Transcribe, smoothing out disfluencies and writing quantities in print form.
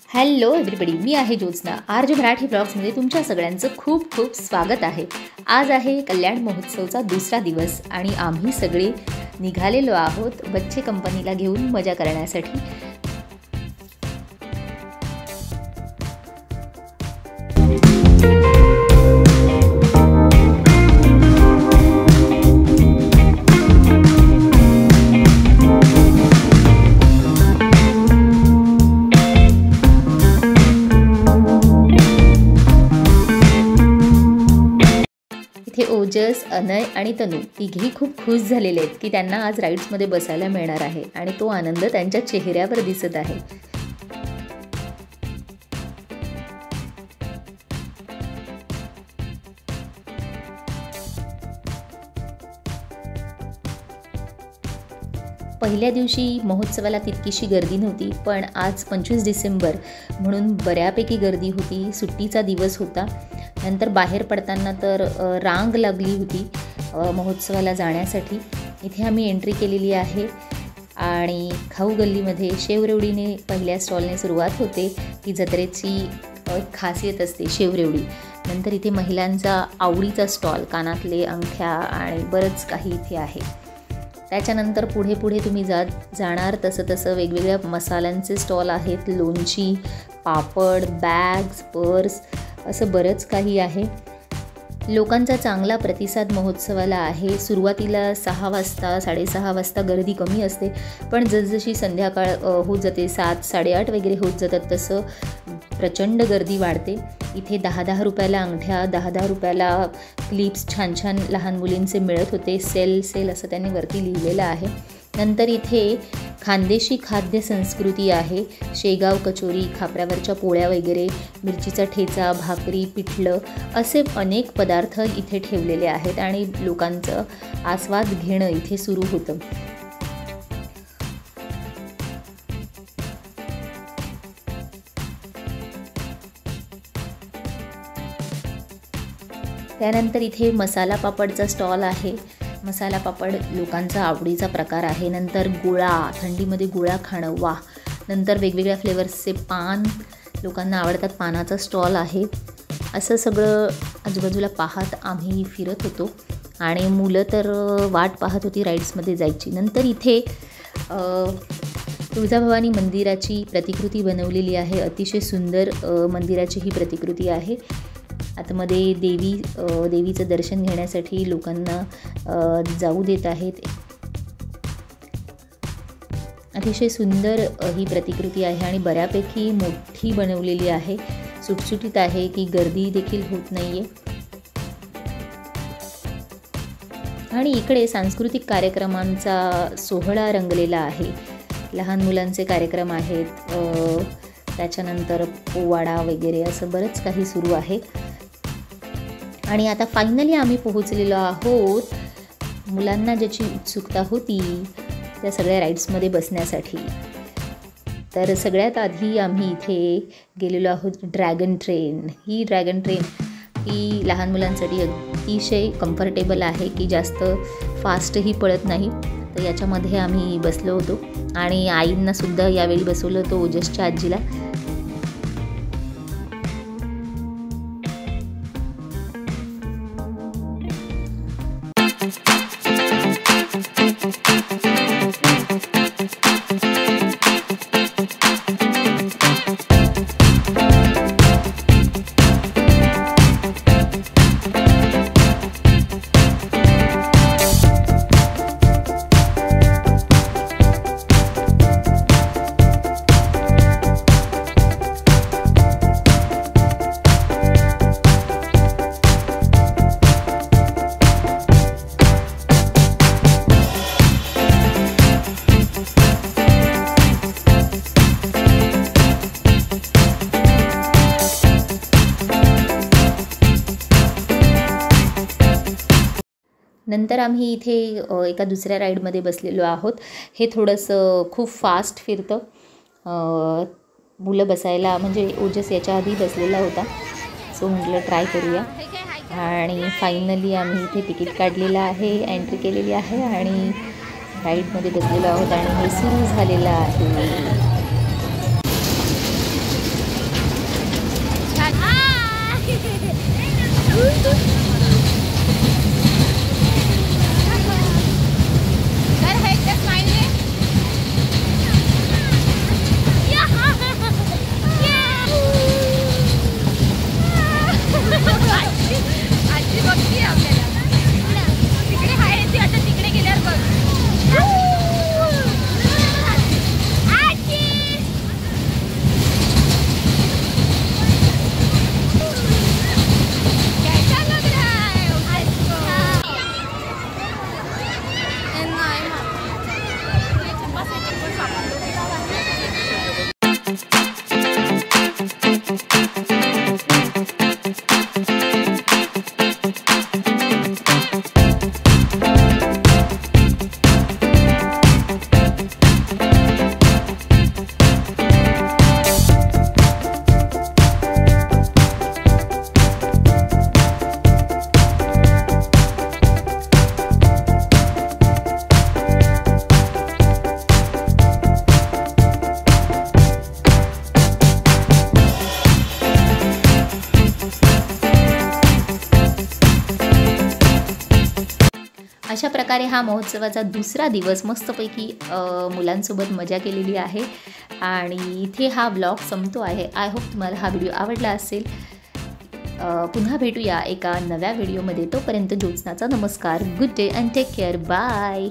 Hello everybody, मी आहे Jyotsna. RJ Marathi ब्लॉग्समध्ये तुमच्या सगळ्यांचं खूप खूप स्वागत आहे. आज आहे कल्याण महोत्सवचा दुसरा दिवस आणि आम्ही सगळे निघालेलो आहोत बच्चे कंपनीला घेऊन मजा करण्यासाठी. ओजस, अनय आणि तनू तिघेही खूप खुश झालेले आहेत की त्यांना आज राईड्समध्ये बसायला मिळणार आहे आणि तो आनंद त्यांच्या चेहऱ्यावर दिसत आहे. पहिल्या दिवशी महोत्सवाला तितकीशी गर्दी नव्हती, पण आज 25 डिसेंबर म्हणून बऱ्यापैकी गर्दी होती. सुट्टीचा दिवस होता. नंतर बाहेर पडताना तर रांग लागली होती महोत्सवाला जाण्यासाठी. इथे आम्ही एंट्री केलेली आहे आणि खाऊ गल्लीमध्ये शेवरेवडीने पहिल्या स्टॉलने सुरुवात होते. ही जत्रेची खासियत असते शेवरेवडी. नंतर इथे महिलांचा आवडीचा स्टॉल, कानातले, अंगठ्या आणि बरंच काही इथे आहे. त्याच्यानंतर पुढे पुढे तुम्ही जाणार तसं वेगवेगळ्या मसाल्यांचे स्टॉल आहेत. लोणची, पापड, बॅग्स, पर्स असं बरंच काही आहे. लोकांचा चांगला प्रतिसाद महोत्सवाला आहे. सुरुवातीला 6 वाजता 6:30 वाजता गर्दी कमी असते, पण जसजशी संध्याकाळ होत जाते 7, 8:30 वगैरे होत जातात तसं प्रचंड गर्दी वाढते. इथे 10-10 रुपयाला अंगठ्या, 10-10 रुपयाला क्लिप्स छान छान लहान मुलींचे मिळत होते. सेल असं त्यांनी वरती लिहिलेलं आहे. नंतर इथे खानदेशी खाद्य संस्कृती आहे. शेगाव कचोरी, खापऱ्यावरच्या पोळ्या वगैरे, मिरचीचा ठेचा, भाकरी, पिठलं असे अनेक पदार्थ इथे ठेवलेले आहेत आणि लोकांचं आस्वाद घेणं इथे सुरू होतं. त्यानंतर इथे मसाला पापडचा स्टॉल आहे. मसाला पापड लोकांचा आवडीचा प्रकार आहे. नंतर गुळा, थंडीमध्ये गुळा खाणं वा. नंतर वेगवेगळ्या फ्लेवर्सचे पान लोकांना आवडतात, पानाचा स्टॉल आहे. असं सगळं आजूबाजूला पाहत आम्ही फिरत होतो आणि मुलं तर वाट पाहत होती राईड्समध्ये जायची. नंतर इथे तुळजाभवानी मंदिराची प्रतिकृती बनवलेली आहे. अतिशय सुंदर मंदिराची ही प्रतिकृती आहे. आतमध्ये देवीचं दर्शन घेण्यासाठी लोकांना जाऊ देत आहेत. अतिशय सुंदर ही प्रतिकृती आहे आणि बऱ्यापैकी मोठी बनवलेली आहे. सुटसुटीत आहे की गर्दी देखील होत नाही आहे. आणि इकडे सांस्कृतिक कार्यक्रमांचा सोहळा रंगलेला आहे. लहान मुलांचे कार्यक्रम आहेत, त्याच्यानंतर पोवाडा वगैरे असं बरंच काही सुरू आहे. आणि आता फायनली आम्ही पोहोचलेलो आहोत मुलांना ज्याची उत्सुकता होती त्या सगळ्या राईड्समध्ये बसण्यासाठी. तर सगळ्यात आधी आम्ही इथे गेलेलो आहोत ड्रॅगन ट्रेन. ही ड्रॅगन ट्रेन ही लहान मुलांसाठी अतिशय कम्फर्टेबल आहे की जास्त फास्टही पळत नाही. तर याच्यामध्ये आम्ही बसलो होतो आणि आईंनासुद्धा यावेळी बसवलं होतं, ओजसच्या आजीला. नंतर आम्ही इथे एका दुसऱ्या राईडमध्ये बसलेलो आहोत. हे थोडंसं खूप फास्ट फिरतं. मुलं बसायला म्हणजे ओजस याच्या आधी बसलेला होता, सो म्हटलं ट्राय करूया. आणि फायनली आम्ही इथे तिकीट काढलेलं आहे, एंट्री केलेली आहे आणि राईडमध्ये बसलेलो आहोत आणि हे सुरू झालेलं आहे. अशा प्रकारे हा महोत्सवाचा दुसरा दिवस मस्तपैकी मुलांसोबत मजा केलेली आहे आणि इथे हा ब्लॉग संपतो आहे. आय होप तुम्हाला हा व्हिडिओ आवडला असेल. पुन्हा भेटूया एका नव्या व्हिडिओमध्ये. तोपर्यंत ज्योत्स्नाचा नमस्कार. Good day and take care. Bye.